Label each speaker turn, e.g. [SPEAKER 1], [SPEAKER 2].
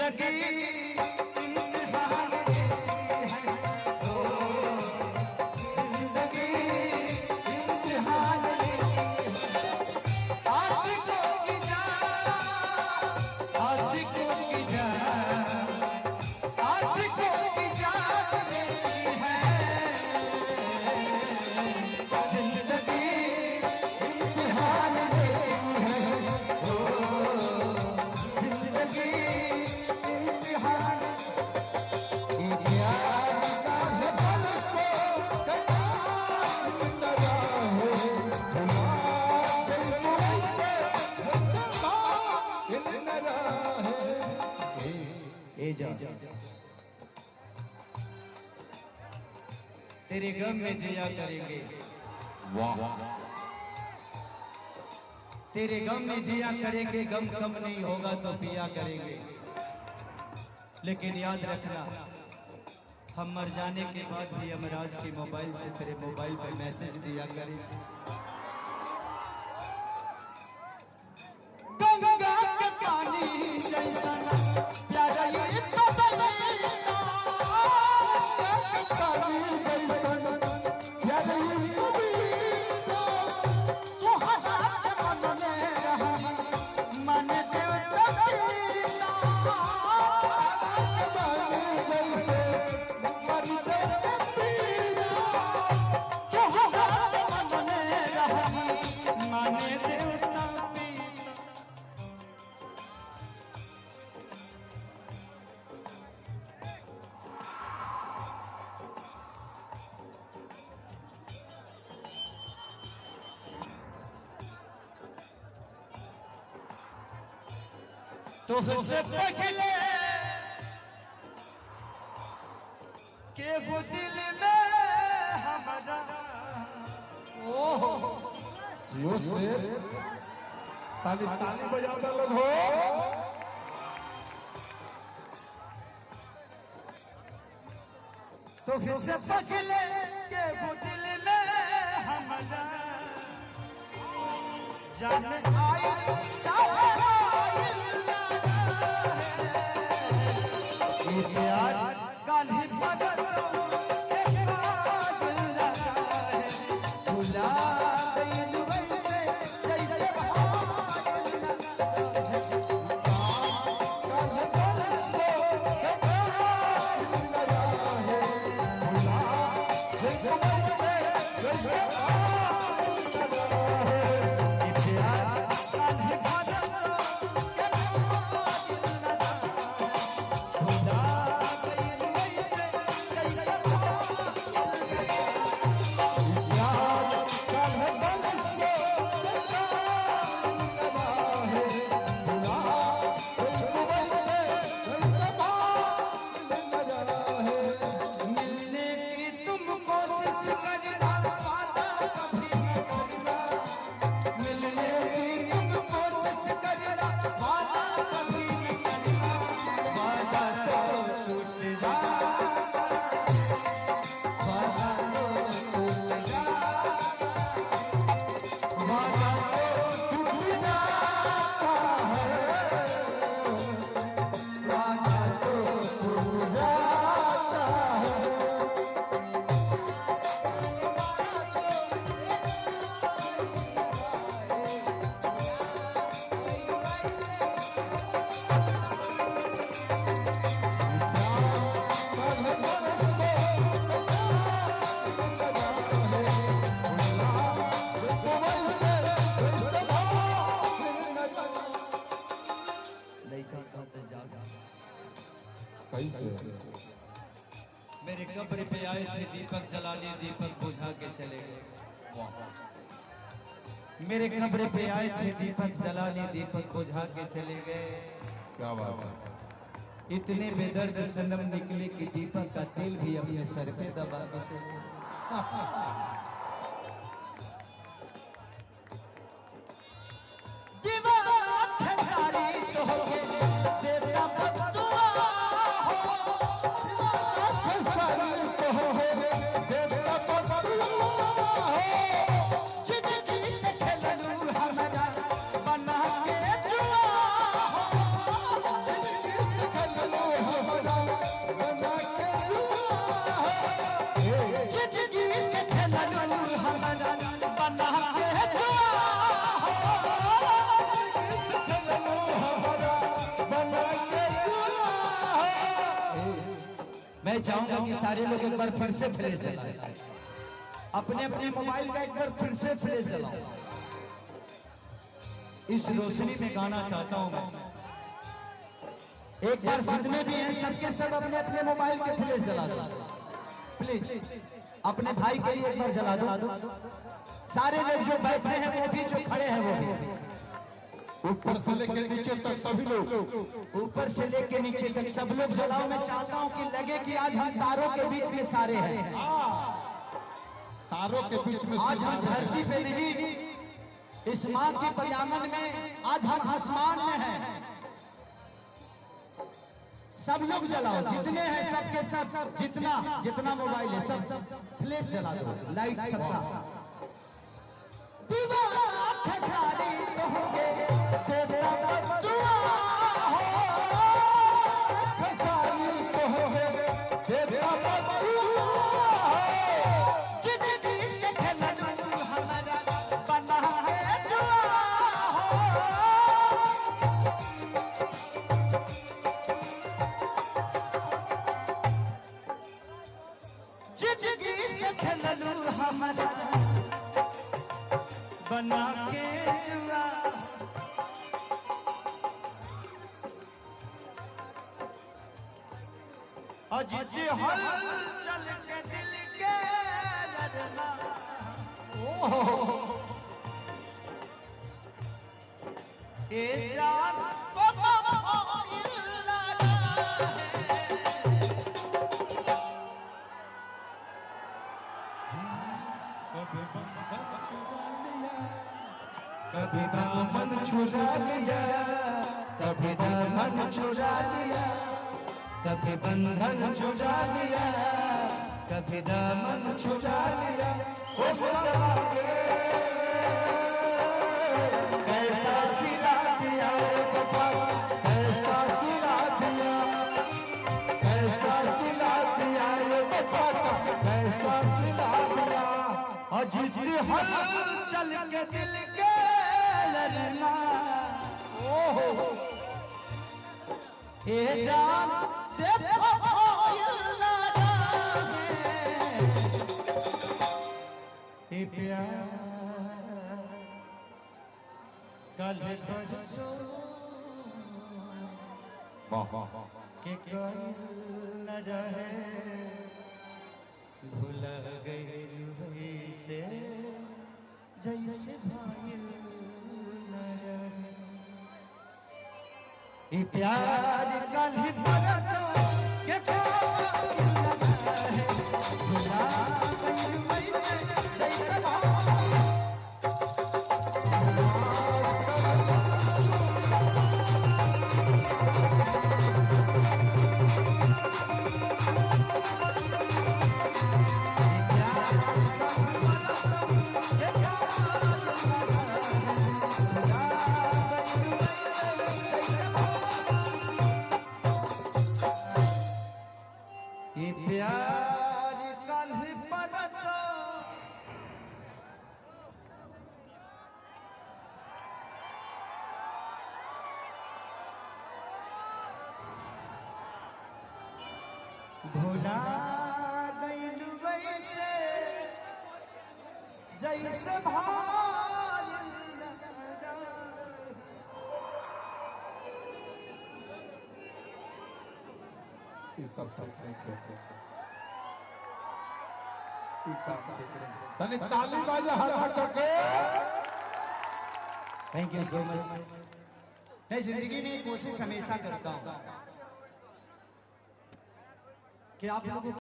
[SPEAKER 1] जिंदगी तेरे गम में जिया करेंगे। वाह, तेरे गम में जिया करेंगे, गम कम नहीं होगा तो पिया करेंगे। लेकिन याद रखना, हम मर जाने के बाद भी यमराज के मोबाइल से तेरे मोबाइल पर मैसेज दिया करेंगे। गंगा के पानी जैसा प्यारा ये तुझसे पहले के वो दिल में हमारा
[SPEAKER 2] जियो से ताली ताली बजा दो लोग हो।
[SPEAKER 1] तुझसे पहले के वो दिल में हमारा जान आई प्यार कान्ही बदल भुला मेरे कब्र पे आए थे दीपक जलाने, दीपक बुझा के चले गए। मेरे कब्र पे आए थे दीपक जलाने, दीपक बुझा के चले गए।
[SPEAKER 2] क्या बात है।
[SPEAKER 1] इतने बेदर्द सनम निकले कि दीपक का तेल भी अपने सर पे दबा के चले। मैं चाहूंगा कि सारे लोग एक बार फिर से फ्लैश जलाएं, अपने अपने मोबाइल का एक बार फिर से फ्लैश जलाओ। इस रोशनी में गाना चाहता हूं मैं। एक बार जितने भी हैं सबके सब अपने अपने मोबाइल के फ्लैश जला दो प्लीज। अपने भाई के लिए एक बार जला दो। सारे लोग जो बैठे हैं वो भी, जो खड़े हैं वो भी,
[SPEAKER 2] ऊपर से लेकर नीचे तक सभी लोग,
[SPEAKER 1] ऊपर से लेकर नीचे तक सब लोग जलाओ। मैं चाहता हूं कि लगे कि आज हम तारों के बीच में सारे हैं,
[SPEAKER 2] तारों के बीच में।
[SPEAKER 1] आज हम धरती पे नहीं, इस मां के पजामन में, आज हम आसमान में हैं। सब लोग जलाओ, जितने हैं सबके सब, जितना जितना मोबाइल है सब फ्लैश जला दो। लाइट सबका दीवाना खसारी कहोगे तेरा बच्चा हो,
[SPEAKER 2] खसारी कहोगे तेरा बच्चा हो,
[SPEAKER 1] जिंदगी से खेलना हमारा बना है जुआ हो। जिंदगी से खेलना हमारा बना के जुआ। अजित हल चल के दिल के लड़ना, ए जान को
[SPEAKER 2] कभी दामन छुड़ा लिया,
[SPEAKER 1] कभी दामन छुड़ा लिया, कभी बंधन छुड़ा लिया, कभी दामन छुड़ा लिया। ओ सदा के कैसा सिला दिया वफा, कैसा सिला दिया, कैसा सिला दिया वफा, कैसा सिला दिया। अजित हल चल के दिल के लड़ना, ओहो ए जान देखो ये प्यार कल परसों के कल न रहे, भूल गई से जैसे भाई न रहे। ये प्यार कल परसों के कल न रहे, भुला गई से जैसे भाई। ये प्यार कल परसों भुला गइल वैसे जैसे भाई
[SPEAKER 2] सब तनी ताली बाजा हल्ला करके।
[SPEAKER 1] Thank you so much. मैं जिंदगी में कोशिश हमेशा करता हूँ कि आप लोगों